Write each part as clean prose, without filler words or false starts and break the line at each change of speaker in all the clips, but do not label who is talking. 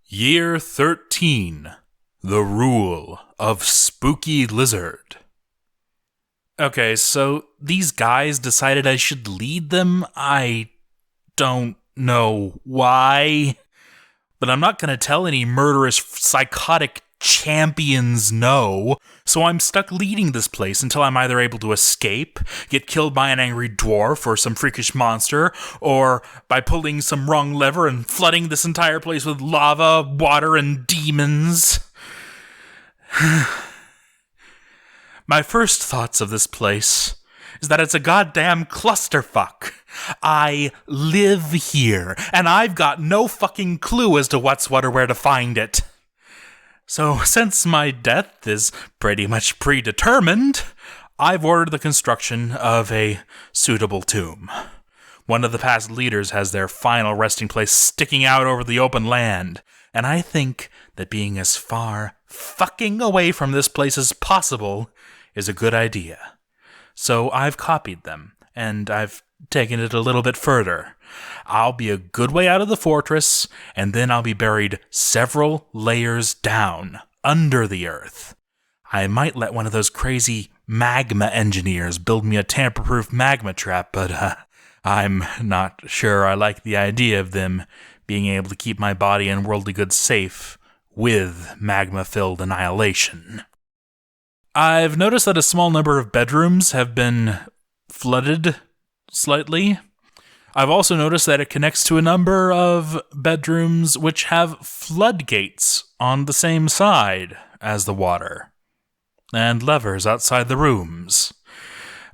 Year 13. The Rule of SpookyLizard. Okay, so these guys decided I should lead them. I don't know why. But I'm not going to tell any murderous, psychotic champions no. So I'm stuck leading this place until I'm either able to escape, get killed by an angry dwarf or some freakish monster, or by pulling some wrong lever and flooding this entire place with lava, water, and demons. My first thoughts of this place is that it's a goddamn clusterfuck. I live here, and I've got no fucking clue as to what's what or where to find it. So, since my death is pretty much predetermined, I've ordered the construction of a suitable tomb. One of the past leaders has their final resting place sticking out over the open land, and I think that being as far fucking away from this place as possible is a good idea. So I've copied them, and I've taken it a little bit further. I'll be a good way out of the fortress, and then I'll be buried several layers down, under the earth. I might let one of those crazy magma engineers build me a tamper-proof magma trap, but I'm not sure I like the idea of them being able to keep my body and worldly goods safe with magma-filled annihilation. I've noticed that a small number of bedrooms have been flooded slightly. I've also noticed that it connects to a number of bedrooms which have floodgates on the same side as the water, and levers outside the rooms.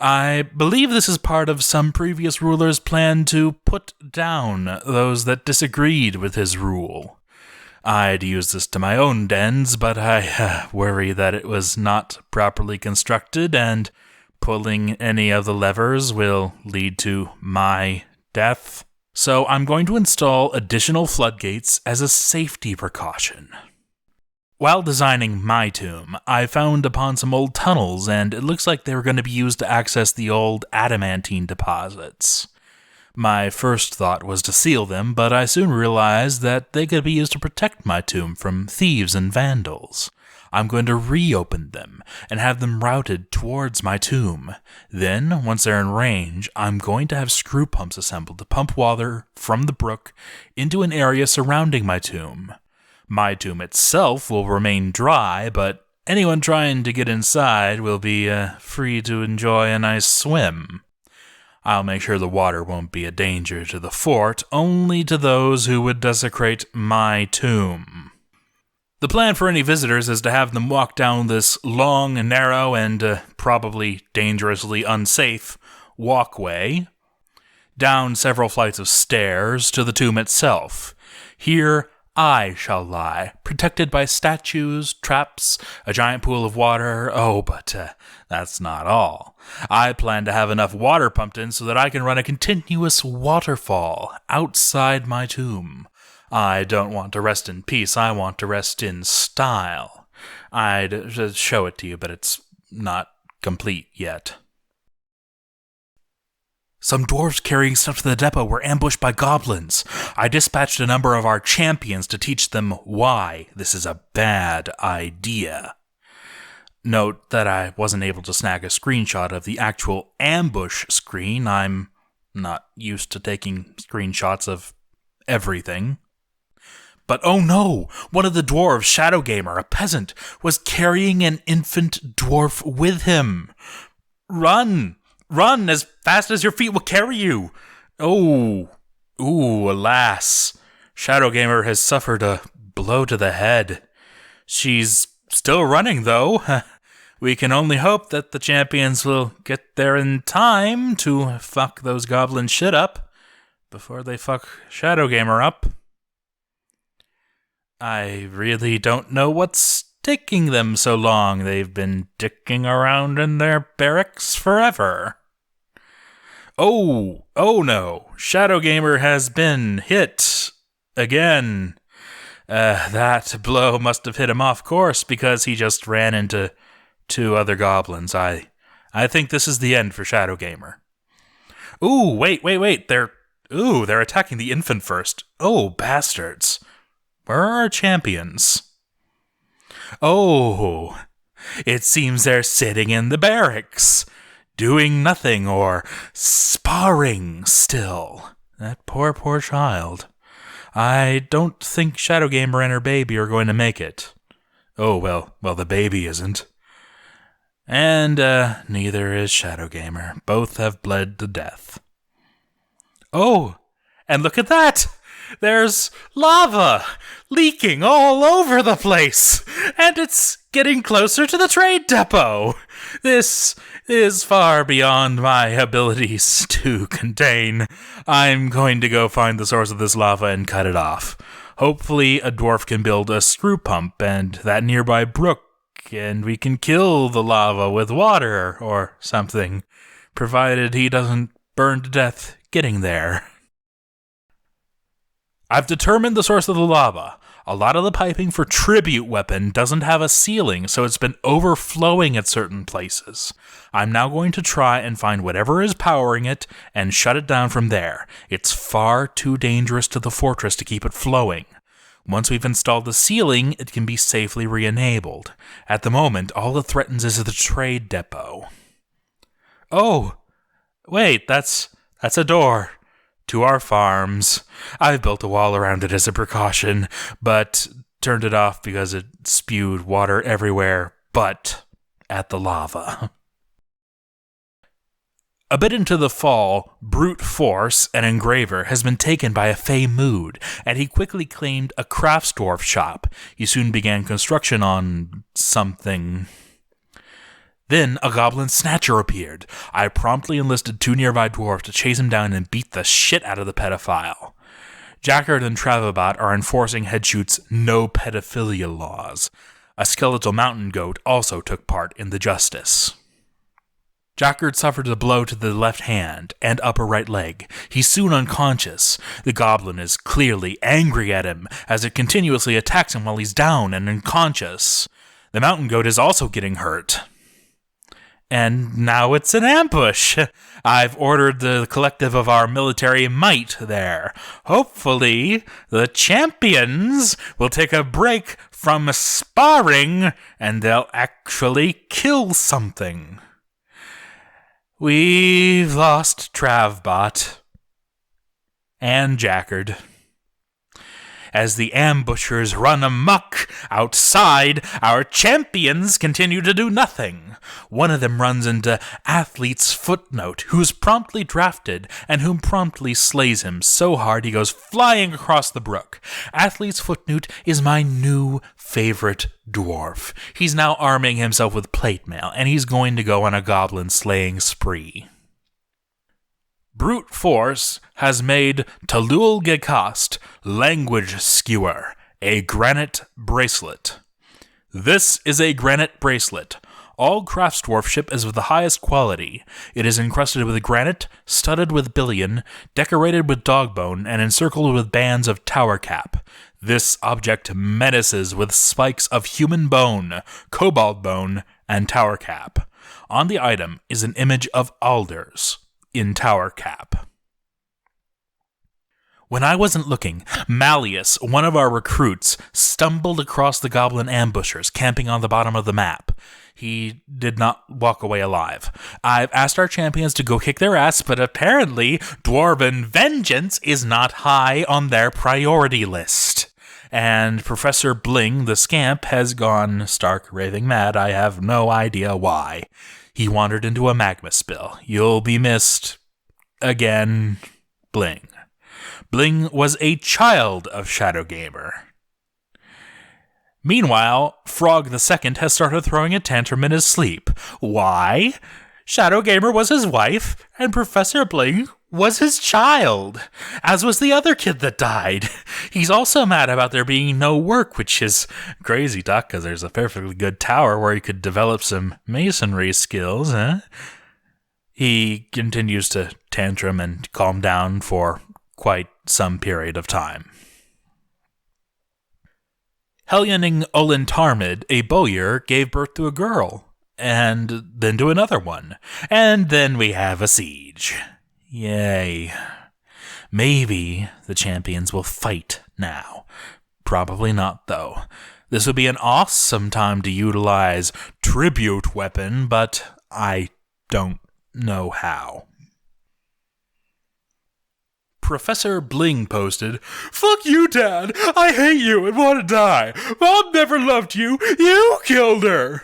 I believe this is part of some previous ruler's plan to put down those that disagreed with his rule. I'd use this to my own ends, but I worry that it was not properly constructed, and pulling any of the levers will lead to my death. So I'm going to install additional floodgates as a safety precaution. While designing my tomb, I found upon some old tunnels, and it looks like they were going to be used to access the old adamantine deposits. My first thought was to seal them, but I soon realized that they could be used to protect my tomb from thieves and vandals. I'm going to reopen them and have them routed towards my tomb. Then, once they're in range, I'm going to have screw pumps assembled to pump water from the brook into an area surrounding my tomb. My tomb itself will remain dry, but anyone trying to get inside will be free to enjoy a nice swim. I'll make sure the water won't be a danger to the fort, only to those who would desecrate my tomb. The plan for any visitors is to have them walk down this long, narrow, and probably dangerously unsafe walkway, down several flights of stairs to the tomb itself. Here I shall lie, protected by statues, traps, a giant pool of water. Oh, but that's not all. I plan to have enough water pumped in so that I can run a continuous waterfall outside my tomb. I don't want to rest in peace, I want to rest in style. I'd show it to you, but it's not complete yet. Some dwarves carrying stuff to the depot were ambushed by goblins. I dispatched a number of our champions to teach them why this is a bad idea. Note that I wasn't able to snag a screenshot of the actual ambush screen. I'm not used to taking screenshots of everything. But oh no! One of the dwarves, Shadow Gamer, a peasant, was carrying an infant dwarf with him. Run! Run as fast as your feet will carry you! Oh, ooh, alas. Shadow Gamer has suffered a blow to the head. She's still running, though. We can only hope that the champions will get there in time to fuck those goblins shit up before they fuck Shadow Gamer up. I really don't know what's taking them so long. They've been dicking around in their barracks forever. Oh no. Shadow Gamer has been hit again. That blow must have hit him off course because he just ran into two other goblins. I think this is the end for Shadow Gamer. Ooh, wait. They're attacking the infant first. Oh, bastards. Where are our champions? Oh, it seems they're sitting in the barracks, doing nothing or sparring still. That poor child. I don't think Shadowgamer and her baby are going to make it. Oh, well, the baby isn't. And, neither is Shadowgamer. Both have bled to death. Oh, and look at that! There's lava leaking all over the place, and it's getting closer to the trade depot. This is far beyond my abilities to contain. I'm going to go find the source of this lava and cut it off. Hopefully a dwarf can build a screw pump and that nearby brook, and we can kill the lava with water or something, provided he doesn't burn to death getting there. I've determined the source of the lava. A lot of the piping for tribute weapon doesn't have a ceiling, so it's been overflowing at certain places. I'm now going to try and find whatever is powering it and shut it down from there. It's far too dangerous to the fortress to keep it flowing. Once we've installed the ceiling, it can be safely re-enabled. At the moment, all it threatens is the trade depot. Oh, wait, that's a door to our farms. I've built a wall around it as a precaution, but turned it off because it spewed water everywhere but at the lava. A bit into the fall, Brute Force, an engraver, has been taken by a Fey Mood, and he quickly claimed a craftsdwarf shop. He soon began construction on something. Then a goblin snatcher appeared. I promptly enlisted 2 nearby dwarves to chase him down and beat the shit out of the pedophile. Jackard and Travabot are enforcing Headshoots' no pedophilia laws. A skeletal mountain goat also took part in the justice. Jackard suffered a blow to the left hand and upper right leg. He's soon unconscious. The goblin is clearly angry at him as it continuously attacks him while he's down and unconscious. The mountain goat is also getting hurt. And now it's an ambush. I've ordered the collective of our military might there. Hopefully, the champions will take a break from sparring and they'll actually kill something. We've lost Travbot and Jackard. As the ambushers run amok outside, our champions continue to do nothing. One of them runs into Athlete's Footnote, who's promptly drafted, and whom promptly slays him so hard he goes flying across the brook. Athlete's Footnote is my new favorite dwarf. He's now arming himself with plate mail, and he's going to go on a goblin slaying spree. Brute Force has made Talul Gekast Language Skewer, a granite bracelet. This is a granite bracelet. All craftsdwarfship is of the highest quality. It is encrusted with granite, studded with billion, decorated with dogbone, and encircled with bands of tower cap. This object menaces with spikes of human bone, cobalt bone, and tower cap. On the item is an image of alders in tower cap. When I wasn't looking, Malleus, one of our recruits, stumbled across the goblin ambushers camping on the bottom of the map. He did not walk away alive. I've asked our champions to go kick their ass, but apparently Dwarven vengeance is not high on their priority list. And Professor Bling, the scamp, has gone stark raving mad. I have no idea why. He wandered into a magma spill. You'll be missed. Again, Bling. Bling was a child of Shadowgamer. Meanwhile, Frog II has started throwing a tantrum in his sleep. Why? Shadowgamer was his wife, and Professor Bling was his child, as was the other kid that died. He's also mad about there being no work, which is crazy talk, because there's a perfectly good tower where he could develop some masonry skills, huh? He continues to tantrum and calm down for quite some period of time. Helyaning Olintarmid, a bowyer, gave birth to a girl, and then to another one, and then we have a siege. Yay. Maybe the champions will fight now. Probably not, though. This would be an awesome time to utilize tribute weapon, but I don't know how. Professor Bling posted, "Fuck you, Dad! I hate you and want to die! Mom never loved you! You killed her!"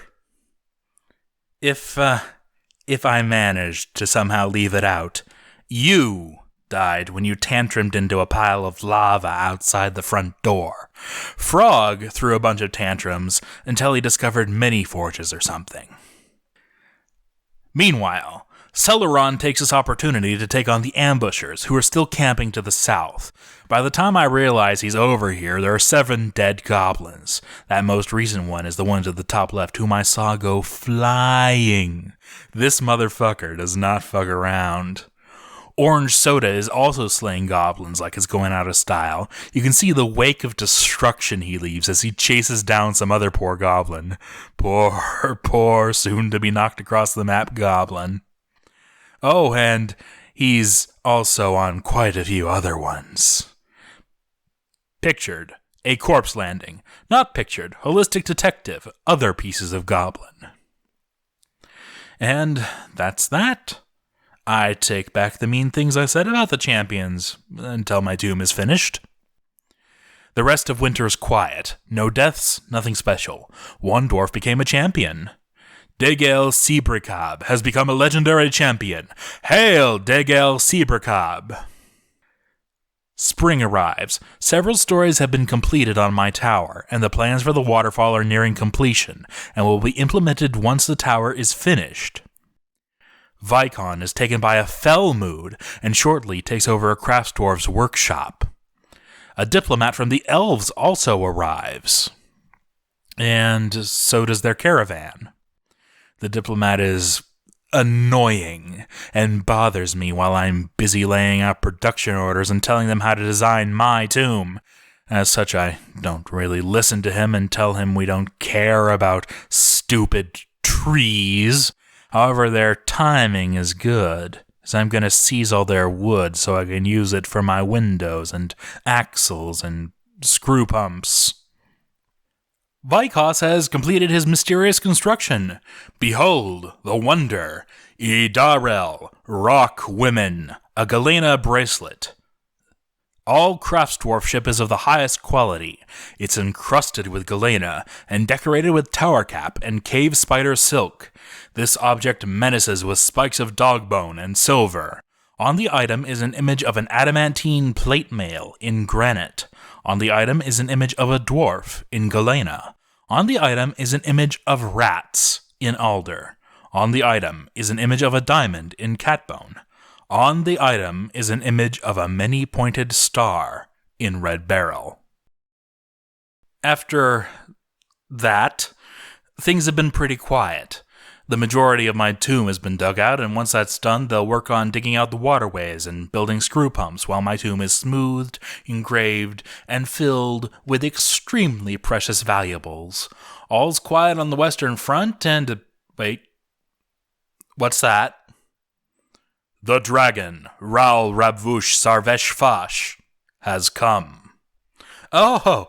If I managed to somehow leave it out, you died when you tantrumed into a pile of lava outside the front door. Frog threw a bunch of tantrums until he discovered mini forges or something. Meanwhile, Celeron takes this opportunity to take on the ambushers, who are still camping to the south. By the time I realize he's over here, there are 7 dead goblins. That most recent one is the one to the top left, whom I saw go flying. This motherfucker does not fuck around. Orange Soda is also slaying goblins like it's going out of style. You can see the wake of destruction he leaves as he chases down some other poor goblin. Poor, soon to be knocked across the map goblin. Oh, and he's also on quite a few other ones. Pictured, a corpse landing. Not pictured, holistic detective, other pieces of goblin. And that's that. I take back the mean things I said about the champions, until my tomb is finished. The rest of winter is quiet. No deaths, nothing special. One dwarf became a champion. Degel Seabricab has become a legendary champion. Hail, Degel Seabricab! Spring arrives. Several stories have been completed on my tower, and the plans for the waterfall are nearing completion, and will be implemented once the tower is finished. Vicon is taken by a fell mood, and shortly takes over a craftsdwarf's workshop. A diplomat from the elves also arrives. And so does their caravan. The diplomat is annoying and bothers me while I'm busy laying out production orders and telling them how to design my tomb. As such, I don't really listen to him and tell him we don't care about stupid trees. However, their timing is good, as I'm going to seize all their wood so I can use it for my windows and axles and screw pumps. Vikos has completed his mysterious construction. Behold, the wonder, Idarel, Rock Women, a Galena bracelet. All craftsdwarfship is of the highest quality. It's encrusted with galena and decorated with tower cap and cave spider silk. This object menaces with spikes of dog bone and silver. On the item is an image of an adamantine plate mail in granite. On the item is an image of a dwarf in galena. On the item is an image of rats in alder. On the item is an image of a diamond in catbone. On the item is an image of a many-pointed star in red beryl. After that, things have been pretty quiet. The majority of my tomb has been dug out, and once that's done, they'll work on digging out the waterways and building screw pumps while my tomb is smoothed, engraved, and filled with extremely precious valuables. All's quiet on the western front, and... wait. What's that? The dragon, Raul Rabvush Sarvesh Fash, has come. Oh,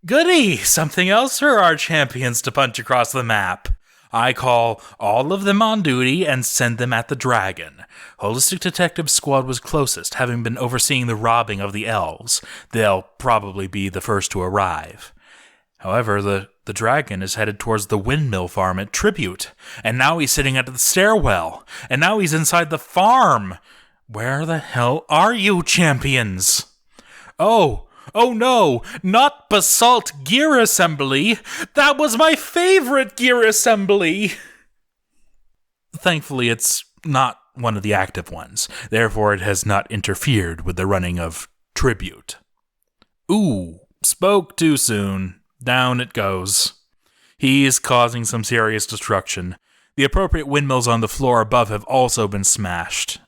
goody, something else for our champions to punch across the map. I call all of them on duty and send them at the dragon. Holistic Detective Squad was closest, having been overseeing the robbing of the elves. They'll probably be the first to arrive. However, the dragon is headed towards the windmill farm at Tribute, and now he's sitting at the stairwell, and now he's inside the farm. Where the hell are you, champions? Oh no, not Basalt Gear Assembly! That was my favorite gear assembly! Thankfully, it's not one of the active ones, therefore it has not interfered with the running of Tribute. Ooh, spoke too soon. Down it goes. He is causing some serious destruction. The appropriate windmills on the floor above have also been smashed.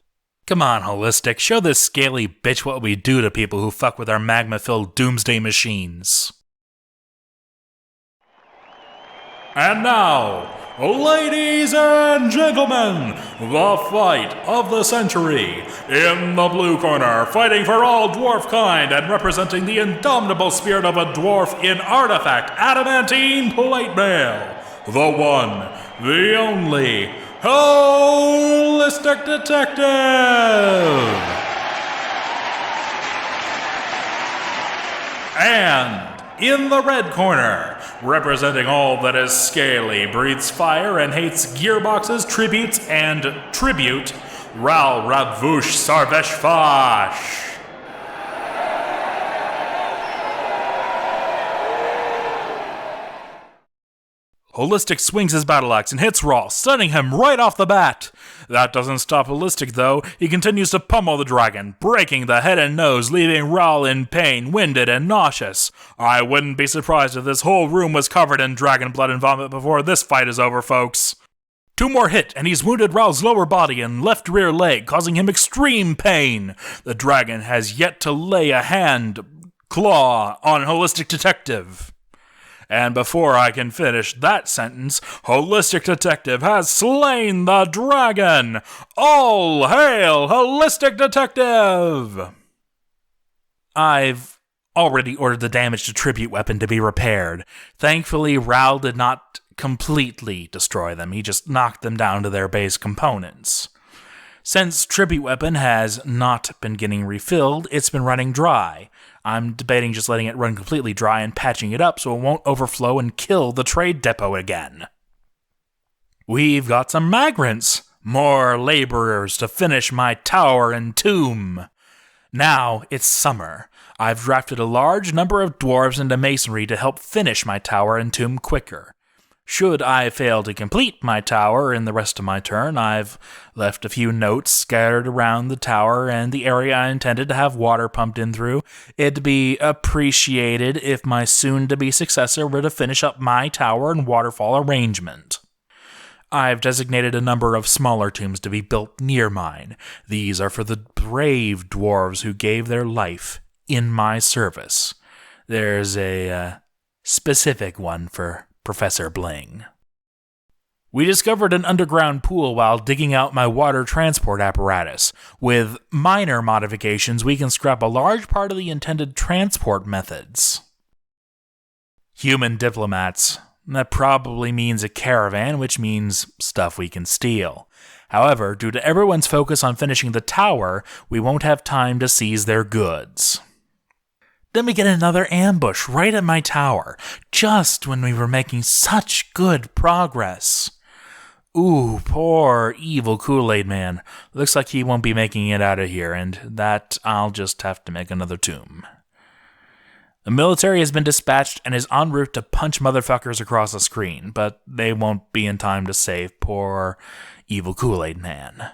Come on, Holistic, show this scaly bitch what we do to people who fuck with our magma-filled doomsday machines. And now, ladies and gentlemen, the fight of the century. In the blue corner, fighting for all dwarf kind and representing the indomitable spirit of a dwarf in artifact adamantine plate mail. The one, the only, Holistic Detective! And in the red corner, representing all that is scaly, breathes fire, and hates gearboxes, tributes, and tribute, Ral Ravvush Sarvesh Fash. Holistic swings his battle axe and hits Rawl, stunning him right off the bat. That doesn't stop Holistic, though. He continues to pummel the dragon, breaking the head and nose, leaving Rawl in pain, winded, and nauseous. I wouldn't be surprised if this whole room was covered in dragon blood and vomit before this fight is over, folks. 2 more hit, and he's wounded Rawl's lower body and left rear leg, causing him extreme pain. The dragon has yet to lay a claw on Holistic Detective. And before I can finish that sentence, Holistic Detective has slain the dragon! All hail Holistic Detective! I've already ordered the damage to tribute weapon to be repaired. Thankfully, Ral did not completely destroy them. He just knocked them down to their base components. Since tribute weapon has not been getting refilled, it's been running dry. I'm debating just letting it run completely dry and patching it up so it won't overflow and kill the trade depot again. We've got some migrants, more laborers to finish my tower and tomb. Now it's summer. I've drafted a large number of dwarves into masonry to help finish my tower and tomb quicker. Should I fail to complete my tower in the rest of my turn, I've left a few notes scattered around the tower and the area I intended to have water pumped in through. It'd be appreciated if my soon-to-be successor were to finish up my tower and waterfall arrangement. I've designated a number of smaller tombs to be built near mine. These are for the brave dwarves who gave their life in my service. There's a specific one for Professor Bling. We discovered an underground pool while digging out my water transport apparatus. With minor modifications, we can scrap a large part of the intended transport methods. Human diplomats. That probably means a caravan, which means stuff we can steal. However, due to everyone's focus on finishing the tower, we won't have time to seize their goods. Then we get another ambush right at my tower, just when we were making such good progress. Ooh, poor evil Kool-Aid man. Looks like he won't be making it out of here, and that I'll just have to make another tomb. The military has been dispatched and is en route to punch motherfuckers across the screen, but they won't be in time to save poor evil Kool-Aid man.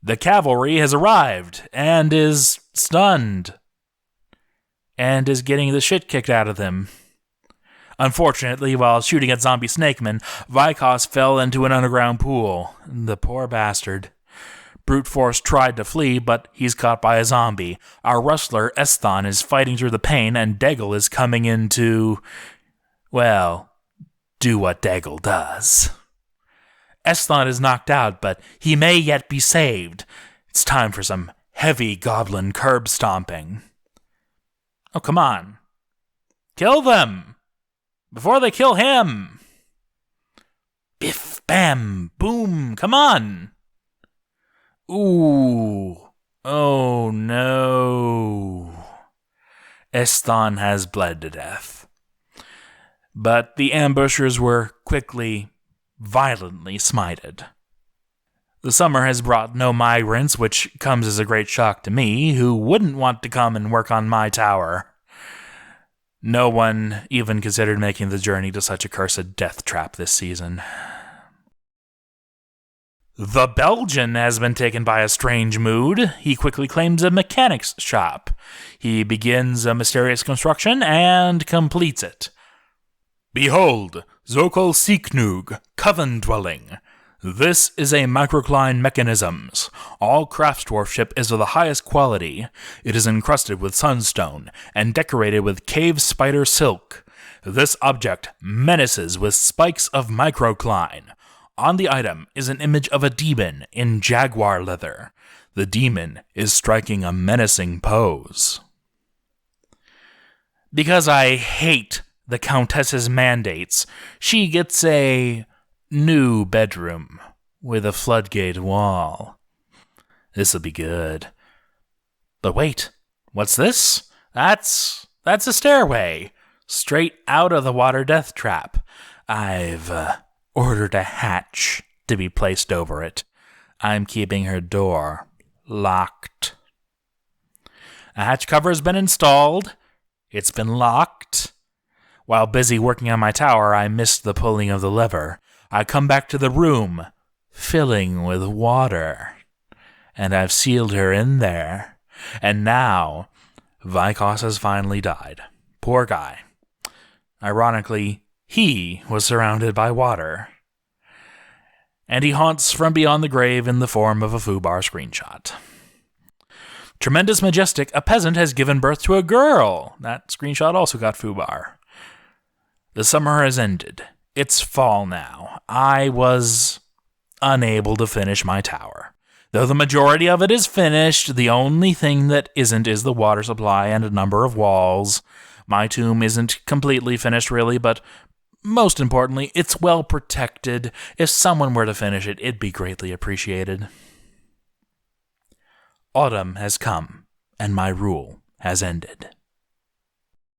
The cavalry has arrived and is stunned. And is getting the shit kicked out of them. Unfortunately, while shooting at zombie snakemen, Vikos fell into an underground pool. The poor bastard. Brute Force tried to flee, but he's caught by a zombie. Our rustler, Esthon, is fighting through the pain, and Deggle is coming in to, well, do what Deggle does. Esthon is knocked out, but he may yet be saved. It's time for some heavy goblin curb stomping. Oh, come on. Kill them! Before they kill him! Biff, bam, boom, come on! Ooh. Oh, no. Esthon has bled to death. But the ambushers were quickly, violently smited. The summer has brought no migrants, which comes as a great shock to me, who wouldn't want to come and work on my tower. No one even considered making the journey to such a cursed death trap this season. The Belgian has been taken by a strange mood. He quickly claims a mechanic's shop. He begins a mysterious construction and completes it. Behold, Zokol Siknug, Coven Dwelling. This is a microcline mechanisms. All craftsdwarfship is of the highest quality. It is encrusted with sunstone and decorated with cave spider silk. This object menaces with spikes of microcline. On the item is an image of a demon in jaguar leather. The demon is striking a menacing pose. Because I hate the countess's mandates, she gets a new bedroom with a floodgate wall. This'll be good. But wait, what's this? That's a stairway, straight out of the water death trap. I've ordered a hatch to be placed over it. I'm keeping her door locked. A hatch cover has been installed. It's been locked. While busy working on my tower, I missed the pulling of the lever. I come back to the room, filling with water. And I've sealed her in there. And now, Vikos has finally died. Poor guy. Ironically, he was surrounded by water. And he haunts from beyond the grave in the form of a foobar screenshot. Tremendous Majestic, a peasant has given birth to a girl. That screenshot also got foobar. The summer has ended. It's fall now. I was unable to finish my tower. Though the majority of it is finished, the only thing that isn't is the water supply and a number of walls. My tomb isn't completely finished, really, but most importantly, it's well protected. If someone were to finish it, it'd be greatly appreciated. Autumn has come, and my rule has ended.